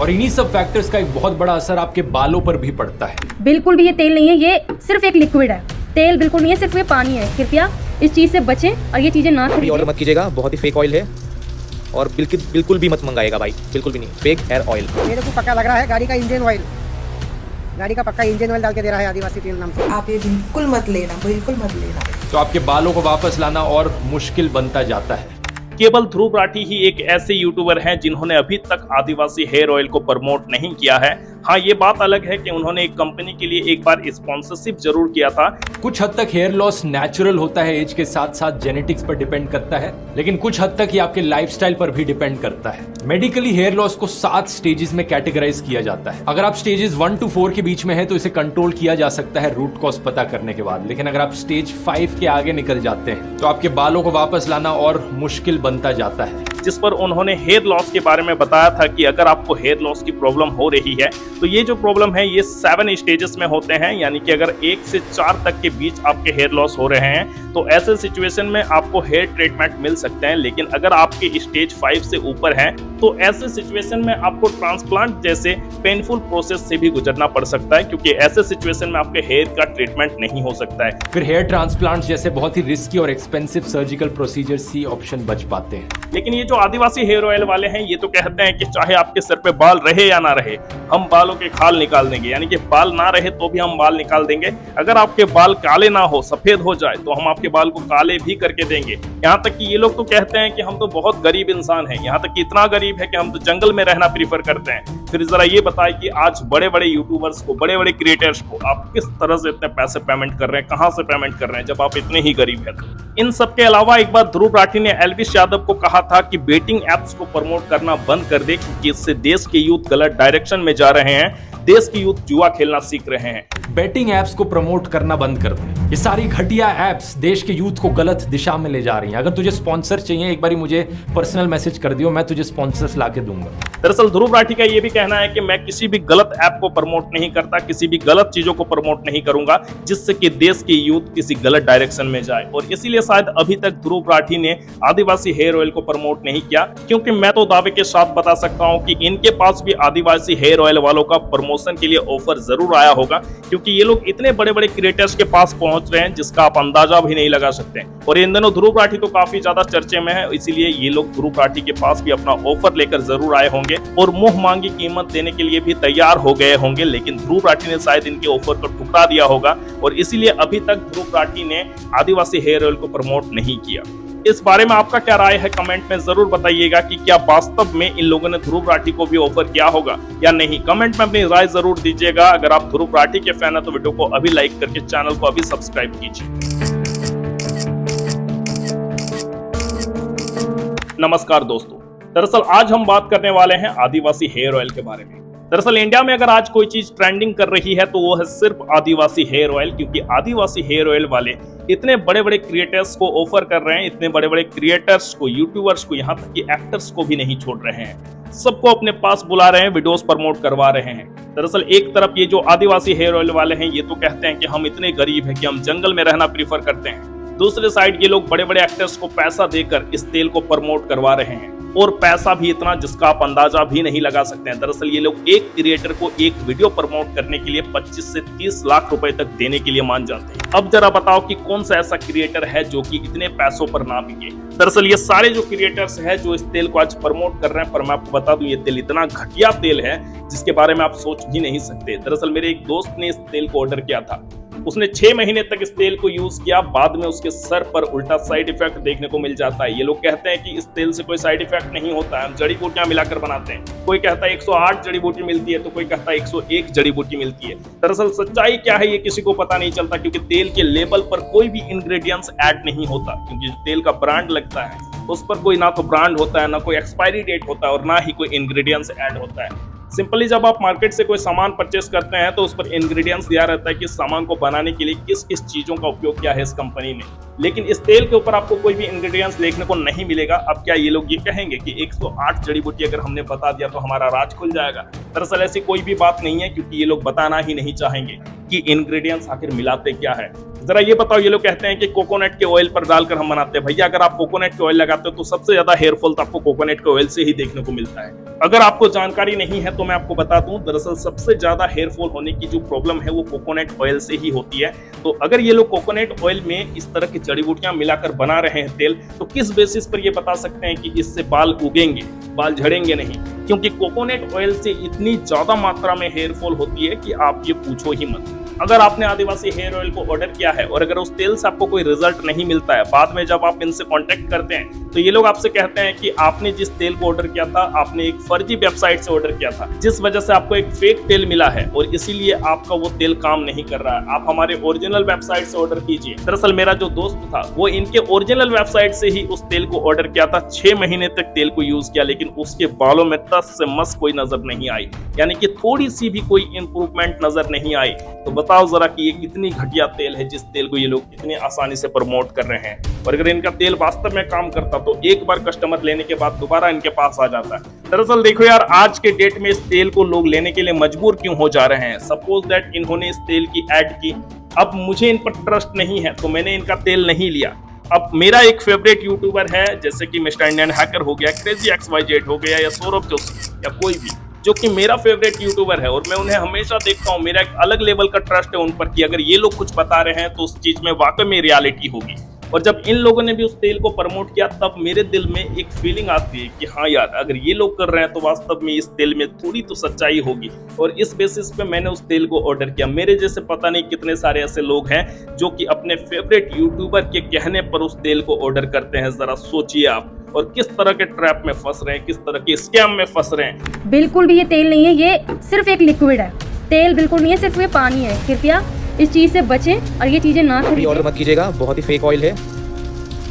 और इन्हीं सब फैक्टर्स का एक बहुत बड़ा असर आपके बालों पर भी पड़ता है। बिल्कुल भी ये तेल नहीं है, ये सिर्फ एक लिक्विड है। तेल बिल्कुल नहीं है, सिर्फ ये पानी है। कृपया इस चीज से बचें और ये चीजें ना अभी ऑर्डर मत कीजिएगा, बहुत ही फेक ऑयल है और बिल्कुल भी मत मंगाएगा भाई, बिल्कुल भी नहीं। फेक हेयर ऑयल मेरे को पक्का लग रहा है गाड़ी का इंजन ऑयल, गाड़ी का पक्का इंजन ऑयल डाल के दे रहा है आदिवासी तेल नाम से। आप ये बिल्कुल मत लेना, बिल्कुल मत लेना। तो आपके बालों को वापस लाना और मुश्किल बनता जाता है। केवल ध्रुव राठी ही एक ऐसे यूट्यूबर हैं जिन्होंने अभी तक आदिवासी हेयर ऑयल को प्रमोट नहीं किया है। हाँ, ये बात अलग है कि उन्होंने एक कंपनी के लिए एक बार स्पॉन्सरशिप जरूर किया था। कुछ हद तक हेयर लॉस नेचुरल होता है, एज के साथ साथ जेनेटिक्स पर डिपेंड करता है, लेकिन कुछ हद तक ये आपके लाइफस्टाइल पर भी डिपेंड करता है। मेडिकली हेयर लॉस को 7 स्टेजेस में कैटेगराइज किया जाता है। अगर आप स्टेजेस 1 to 4 के बीच में है तो इसे कंट्रोल किया जा सकता है रूट कॉज पता करने के बाद, लेकिन अगर आप स्टेज 5 के आगे निकल जाते हैं तो आपके बालों को वापस लाना और मुश्किल बनता जाता है। जिस पर उन्होंने हेयर लॉस के बारे में बताया था कि अगर आपको हेयर लॉस की प्रॉब्लम हो रही है तो ये जो प्रॉब्लम है ये 7 स्टेजेस में होते हैं, यानी कि अगर 1 से 4 तक के बीच आपके हेयर लॉस हो रहे हैं तो ऐसे सिचुएशन में आपको हेयर ट्रीटमेंट मिल सकते हैं। लेकिन अगर आपके स्टेज 5 से ऊपर है तो ऐसे सिचुएशन में आपको ट्रांसप्लांट जैसे पेनफुल प्रोसेस से भी गुजरना पड़ सकता है, क्योंकि ऐसे सिचुएशन में आपके हेयर का ट्रीटमेंट नहीं हो सकता है। फिर हेयर ट्रांसप्लांट जैसे बहुत ही रिस्की और एक्सपेंसिव सर्जिकल प्रोसीजर सी ऑप्शन बच पाते हैं। लेकिन ये जो आदिवासी हेयर ऑयल वाले हैं ये तो कहते हैं कि चाहे आपके सर पे बाल रहे या ना रहे, हम बालों के खाल निकाल देंगे, यानी कि बाल ना रहे तो भी हम बाल निकाल देंगे। अगर आपके बाल काले ना हो, सफेद हो जाए तो हम आपके बाल को काले भी करके देंगे। यहाँ तक कि ये लोग तो कहते हैं कि हम तो बहुत गरीब इंसान हैं, यहाँ तक कि इतना गरीब है कि हम तो जंगल में रहना प्रीफर करते हैं। फिर जरा ये बताए कि आज बड़े बड़े यूट्यूबर्स को, बड़े बड़े क्रिएटर्स को आप किस तरह से इतने पैसे पेमेंट कर रहे हैं, कहाँ से पेमेंट कर रहे हैं जब आप इतने ही गरीब हैं। इन सब के अलावा एक बार ध्रुव राठी ने एल्विस यादव को कहा था कि बेटिंग एप्स को प्रमोट करना बंद कर दे, क्योंकि इससे देश के यूथ गलत डायरेक्शन में जा रहे हैं, देश की यूथ जुआ खेलना सीख रहे हैं। बेटिंग एप्स को प्रमोट करना बंद कर दें। ये सारी घटिया एप्स देश के यूथ को गलत दिशा में ले जा रही हैं। अगर तुझे स्पॉन्सर चाहिए एक बारी मुझे पर्सनल मैसेज कर दियो, मैं तुझे स्पॉन्सर्स ला के दूंगा। दरअसल ध्रुव राठी का ये भी कहना है कि मैं किसी भी गलत ऐप को प्रमोट नहीं करता, किसी भी गलत चीजों को प्रमोट नहीं करूंगा जिससे कि देश के यूथ किसी गलत डायरेक्शन में जाए। और इसीलिए शायद अभी तक ध्रुव राठी ने आदिवासी हेयर ऑयल को प्रमोट नहीं किया, क्योंकि मैं तो दावे के साथ बता सकता हूं कि इनके पास भी आदिवासी हेयर ऑयल वालों का प्रमोशन के लिए ऑफर जरूर आया होगा, क्योंकि ये लोग इतने बड़े बड़े क्रिएटर्स के पास पहुंच रहे हैं जिसका आप अंदाजा भी नहीं लगा सकते। और इन दिनों ध्रुव राठी तो काफी ज्यादा चर्चे में है, इसीलिए ये लोग ध्रुव राठी के पास भी अपना ऑफर लेकर जरूर आए होंगे और मुंह मांगी कीमत देने के लिए भी तैयार हो गए होंगे। लेकिन ध्रुव राठी ने शायद इनके ऑफर को ठुकरा दिया होगा और इसीलिए अभी तक ध्रुव राठी ने आदिवासी हेयर ऑयल को प्रमोट नहीं किया। इस बारे में आपका क्या राय है, कमेंट में जरूर बताइएगा कि क्या वास्तव में इन लोगों ने ध्रुव राठी को भी ऑफर किया होगा या नहीं। कमेंट में अपनी राय जरूर दीजिएगा। अगर आप ध्रुव राठी के फैन है तो वीडियो को अभी लाइक करके चैनल को अभी सब्सक्राइब कीजिए। नमस्कार दोस्तों, दरअसल आज हम बात करने वाले हैं आदिवासी हेयर ऑयल के बारे में। दरअसल इंडिया में अगर आज कोई चीज ट्रेंडिंग कर रही है तो वो है सिर्फ आदिवासी हेयर ऑयल, क्योंकि आदिवासी हेयर ऑयल वाले इतने बड़े बड़े क्रिएटर्स को ऑफर कर रहे हैं, इतने बड़े बड़े क्रिएटर्स को, यूट्यूबर्स को, यहाँ तक कि एक्टर्स को भी नहीं छोड़ रहे हैं। सबको अपने पास बुला रहे हैं, वीडियोस प्रमोट करवा रहे हैं। दरअसल एक तरफ ये जो आदिवासी हेयर ऑयल वाले हैं ये तो कहते हैं कि हम इतने गरीब हैं कि हम जंगल में रहना प्रीफर करते हैं। दूसरे साइड ये लोग बड़े बड़े एक्टर्स को पैसा देकर इस तेल को प्रमोट करवा रहे हैं, और पैसा भी इतना जिसका आप अंदाजा भी नहीं लगा सकते हैं। दरअसल ये लोग एक क्रिएटर को एक वीडियो प्रमोट करने के लिए 25 से 30 लाख रुपए तक देने के लिए मान जाते हैं। अब जरा बताओ कि कौन सा ऐसा क्रिएटर है जो कि इतने पैसों पर ना बिके। दरअसल ये सारे जो क्रिएटर्स हैं जो इस तेल को आज प्रमोट कर रहे हैं, पर मैं आपको बता दूं ये तेल इतना घटिया तेल है जिसके बारे में आप सोच भी नहीं सकते। दरअसल मेरे एक दोस्त ने इस तेल को ऑर्डर किया था, उसने 6 महीने तक इस तेल को यूज किया, बाद में उसके सर पर उल्टा साइड इफेक्ट देखने को मिल जाता है। ये लोग कहते हैं कि इस तेल से कोई साइड इफेक्ट नहीं होता है, हम जड़ी बूटियां मिलाकर बनाते हैं। कोई कहता है 108 जड़ी बूटी मिलती है तो कोई कहता है 101 जड़ी बूटी मिलती है। दरअसल सच्चाई क्या है ये किसी को पता नहीं चलता, क्योंकि तेल के लेबल पर कोई भी इंग्रेडिएंट्स ऐड नहीं होता, क्योंकि तेल का ब्रांड लगता है उस पर कोई ना तो ब्रांड होता है, ना कोई एक्सपायरी डेट होता है और ना ही कोई इंग्रेडिएंट्स ऐड होता है। सिंपली जब आप मार्केट से कोई सामान परचेस करते हैं तो उस पर इंग्रेडिएंट्स दिया रहता है कि इस सामान को बनाने के लिए किस किस चीजों का उपयोग किया है इस कंपनी ने, लेकिन इस तेल के ऊपर आपको कोई भी इंग्रेडिएंट्स देखने को नहीं मिलेगा। अब क्या ये लोग ये कहेंगे कि 108 जड़ी बूटी अगर हमने बता दिया तो हमारा राज खुल जाएगा? दरअसल ऐसी कोई भी बात नहीं है, क्योंकि ये लोग बताना ही नहीं चाहेंगे कि इंग्रेडिएंट्स आखिर मिलाते क्या है। जरा ये बताओ, ये लोग कहते हैं कि कोकोनट के ऑयल पर डालकर हम बनाते हैं। भैया अगर आप कोकोनट के ऑयल लगाते हो तो सबसे ज्यादा हेयर फॉल तो आपको कोकोनट के ऑयल से ही देखने को मिलता है। अगर आपको जानकारी नहीं है तो मैं आपको बता दूं, दरअसल सबसे ज्यादा हेयर फॉल होने की जो प्रॉब्लम है वो कोकोनट ऑयल से ही होती है। तो अगर ये लोग कोकोनट ऑयल में इस तरह की जड़ी बूटियां मिलाकर बना रहे हैं तेल, तो किस बेसिस पर ये बता सकते हैं कि इससे बाल उगेंगे, बाल झड़ेंगे नहीं? क्योंकि कोकोनट ऑयल से इतनी ज्यादा मात्रा में हेयर फॉल होती है कि आप ये पूछो ही मत। अगर आपने आदिवासी हेयर ऑयल को ऑर्डर किया है और अगर उस तेल से आपको कोई रिजल्ट नहीं मिलता है, बाद में जब आप इनसे कांटेक्ट करते हैं तो ये लोग आपसे कहते हैं कि आपने जिस तेल को ऑर्डर किया था आपने एक फर्जी वेबसाइट से ऑर्डर किया था, जिस वजह से आपको एक फेक तेल मिला है और इसीलिए आपका वो तेल काम नहीं कर रहा है। आप हमारे ओरिजिनल वेबसाइट से ऑर्डर कीजिए। दरअसल मेरा जो दोस्त था वो इनके ओरिजिनल वेबसाइट से ही उस तेल को ऑर्डर किया था। 6 महीने तक तेल को यूज किया, लेकिन उसके बालों में टस से मस कोई नजर नहीं आई, यानी कि थोड़ी सी भी कोई इंप्रूवमेंट नजर नहीं आई। तो बताओ जरा कि ये कितनी घटिया तेल है जिस तेल को ये लोग इतनी आसानी से प्रमोट कर रहे हैं। और अगर इनका तेल वास्तव में काम करता तो एक बार कस्टमर लेने के बाद दोबारा इनके पास आ जाता है। दरअसल देखो यार, आज के डेट में इस तेल को लोग लेने के लिए मजबूर क्यों हो जा रहे हैं? सपोज दैट इन्होंने इस तेल की ऐड की, अब मुझे इन पर ट्रस्ट नहीं है तो मैंने इनका तेल नहीं लिया। अब मेरा एक फेवरेट यूट्यूबर है, जैसे कि मिस्टर इंडियन हैकर हो गया, क्रेजी XYZ हो गया, या सौरभ जोशी या कोई भी, जो कि मेरा फेवरेट यूट्यूबर है और मैं उन्हें हमेशा देखता हूँ। मेरा एक अलग लेवल का ट्रस्ट है उन पर कि अगर ये लोग कुछ बता रहे हैं तो उस चीज में वाकई में रियलिटी होगी। और जब इन लोगों ने भी उस तेल को प्रमोट किया तब मेरे दिल में एक फीलिंग आती है कि हाँ यार, अगर ये लोग कर रहे हैं तो वास्तव में इस तेल में थोड़ी तो सच्चाई होगी। और इस बेसिस पे मैंने उस तेल को ऑर्डर किया। मेरे जैसे पता नहीं कितने सारे ऐसे लोग हैं जो कि अपने फेवरेट यूट्यूबर के कहने पर उस तेल को ऑर्डर करते हैं। जरा सोचिए आप, और किस तरह के ट्रैप में फंस रहे हैं, किस तरह के स्कैम में फंस रहे हैं। बिल्कुल भी ये तेल नहीं है, ये सिर्फ एक लिक्विड है। तेल बिल्कुल नहीं है, सिर्फ ये पानी है। कृपया इस चीज से बचें और ये चीजें ना ऑर्डर खरीदें। मत कीजिएगा, बहुत ही फेक ऑयल है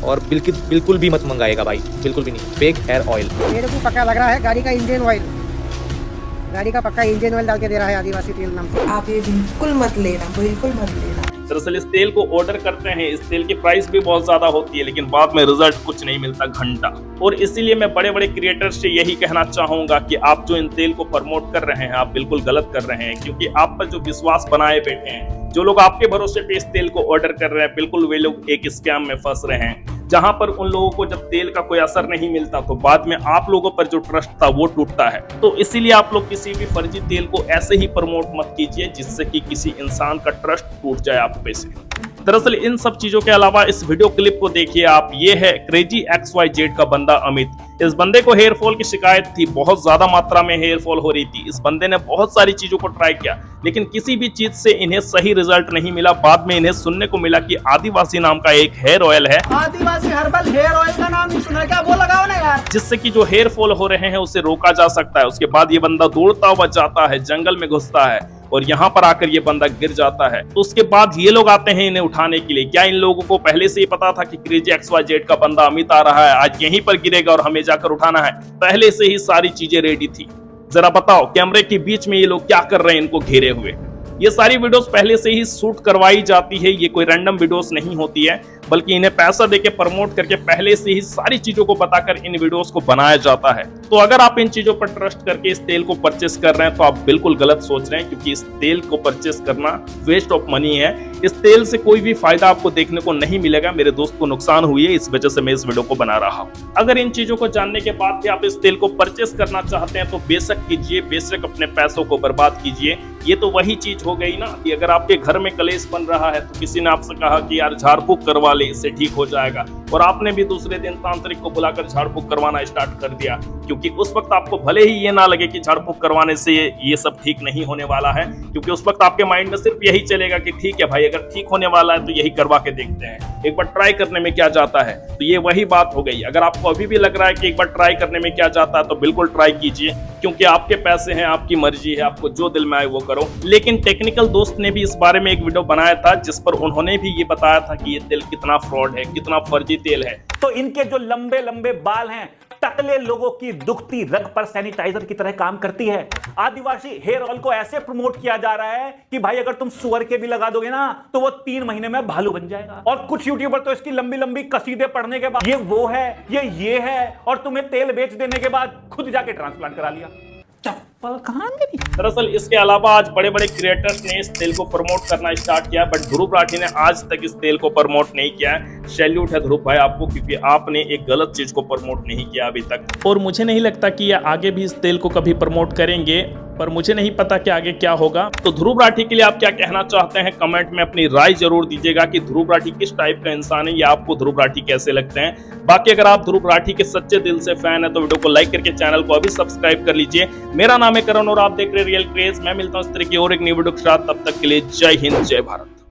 और बिल्कुल भी मत मंगाएगा भाई, बिल्कुल भी नहीं। फेक हेयर ऑयल मेरे को पक्का लग रहा है गाड़ी का इंजन ऑयल, गाड़ी का पक्का इंजन ऑयल डाल के दे रहा है आदिवासी तेल नाम से। आप ये बिल्कुल मत लेना, बिल्कुल मत लेना। दरअसल इस तेल को ऑर्डर करते हैं, इस तेल की प्राइस भी बहुत ज्यादा होती है, लेकिन बाद में रिजल्ट कुछ नहीं मिलता, घंटा। और इसीलिए मैं बड़े बड़े क्रिएटर्स से यही कहना चाहूंगा कि आप जो इन तेल को प्रमोट कर रहे हैं आप बिल्कुल गलत कर रहे हैं, क्योंकि आप पर जो विश्वास बनाए बैठे हैं, जो लोग आपके भरोसे पे इस तेल को ऑर्डर कर रहे हैं, बिल्कुल वे लोग एक स्कैम में फंस रहे हैं। जहां पर उन लोगों को जब तेल का कोई असर नहीं मिलता तो बाद में आप लोगों पर जो ट्रस्ट था वो टूटता है। तो इसीलिए आप लोग किसी भी फर्जी तेल को ऐसे ही प्रमोट मत कीजिए जिससे कि किसी इंसान का ट्रस्ट टूट जाए आप पे से। दरअसल इन सब चीजों के अलावा इस वीडियो क्लिप को देखिए आप। ये है क्रेजी XYZ का बंदा अमित। इस बंदे को हेयर फॉल की शिकायत थी, बहुत ज्यादा मात्रा में हेयर फॉल हो रही थी। इस बंदे ने बहुत सारी चीजों को ट्राई किया, लेकिन किसी भी चीज से इन्हें सही रिजल्ट नहीं मिला। बाद में इन्हें सुनने को मिला कि आदिवासी नाम का एक हेयर ऑयल है, आदिवासी हर्बल हेयर ऑयल का नाम नहीं सुना क्या? वो लगाओ ना यार, जिससे कि जो हेयर फॉल हो रहे हैं उसे रोका जा सकता है। उसके बाद ये बंदा दौड़ता हुआ जाता है, जंगल में घुसता है और यहाँ पर आकर ये बंदा गिर जाता है। तो उसके बाद ये लोग आते हैं इन्हें उठाने के लिए। क्या इन लोगों को पहले से ही पता था कि क्रेजी XYZ का बंदा अमित आ रहा है, आज यहीं पर गिरेगा और हमें जाकर उठाना है? पहले से ही सारी चीजें रेडी थी। जरा बताओ, कैमरे के बीच में ये लोग क्या कर रहे हैं इनको घेरे हुए? ये सारी वीडियोस पहले से ही शूट करवाई जाती है, ये कोई रैंडम वीडियोस नहीं होती है, बल्कि इन्हें पैसा देके प्रमोट करके पहले से ही सारी चीजों को बताकर इन वीडियोस को बनाया जाता है। तो अगर आप इन चीजों पर ट्रस्ट करके इस तेल को परचेस कर रहे हैं तो आप बिल्कुल गलत सोच रहे हैं, क्योंकि इस तेल को परचेस करना वेस्ट ऑफ मनी है। इस तेल से कोई भी फायदा आपको देखने को नहीं मिलेगा। मेरे दोस्त को नुकसान हुई है, इस वजह से मैं इस वीडियो को बना रहा हूँ। अगर इन चीजों को जानने के बाद भी आप इस तेल को परचेस करना चाहते हैं तो बेशक कीजिए, बेशक अपने पैसों को बर्बाद कीजिए। ये तो वही चीज हो गई ना कि अगर आपके घर में कलेश बन रहा है तो किसी ने आपसे कहा कि यार झाड़ फूक करवा ले, इससे ठीक हो जाएगा, और आपने भी दूसरे दिन तांत्रिक को बुलाकर झाड़ फूक करवाना स्टार्ट कर दिया, क्योंकि उस वक्त आपको भले ही ये ना लगे कि झाड़ फूक करवाने से ये सब ठीक नहीं होने वाला है, क्योंकि उस वक्त आपके माइंड में सिर्फ यही चलेगा कि ठीक है भाई, अगर ठीक होने वाला है तो यही करवा के देखते हैं, एक बार ट्राई करने में क्या जाता है। तो ये वही बात हो गई। अगर आपको अभी भी लग रहा है कि एक बार ट्राई करने में क्या जाता है तो बिल्कुल ट्राई कीजिए, क्योंकि आपके पैसे हैं, आपकी मर्जी है, आपको जो दिल में आए वो करो। लेकिन टेक्निकल दोस्त ने भी इस बारे में एक वीडियो बनाया था जिस पर उन्होंने भी ये बताया था कि ये तेल कितना फ्रॉड है, कितना फर्जी तेल है। तो इनके जो लंबे लंबे बाल हैं टकले लोगों की दुखती रग पर सैनिटाइजर की तरह काम करती है। आदिवासी हेयर ऑयल को ऐसे प्रमोट किया जा रहा है कि भाई अगर तुम सुअर के भी लगा दोगे ना तो वो 3 महीने में भालू बन जाएगा। और कुछ यूट्यूबर तो इसकी लंबी लंबी कसीदे पढ़ने के बाद ये वो है, ये है, और तुम्हें तेल बेच देने के बाद खुद जाके ट्रांसप्लांट करा लिया। चप्पल कहाँ मेरी? दरअसल इसके अलावा आज बड़े बड़े क्रिएटर्स ने इस तेल को प्रमोट करना स्टार्ट किया, बट ध्रुव राठी ने आज तक इस तेल को प्रमोट नहीं किया है। सैल्यूट है ध्रुव भाई आपको, क्योंकि आपने एक गलत चीज को प्रमोट नहीं किया अभी तक, और मुझे नहीं लगता कि ये आगे भी इस तेल को कभी प्रमोट करेंगे, पर मुझे नहीं पता कि आगे क्या होगा। तो ध्रुव राठी के लिए आप क्या कहना चाहते हैं, कमेंट में अपनी राय जरूर दीजिएगा कि ध्रुव राठी किस टाइप का इंसान है या आपको ध्रुव राठी कैसे लगते हैं। बाकी अगर आप ध्रुव राठी के सच्चे दिल से फैन है तो वीडियो को लाइक करके चैनल को अभी सब्सक्राइब कर लीजिए। मेरा नाम है करण और आप देख रहे हैं रियल क्रेज। मैं मिलता हूं इस तरह की और एक नई वीडियो के साथ, तब तक के लिए जय हिंद जय भारत।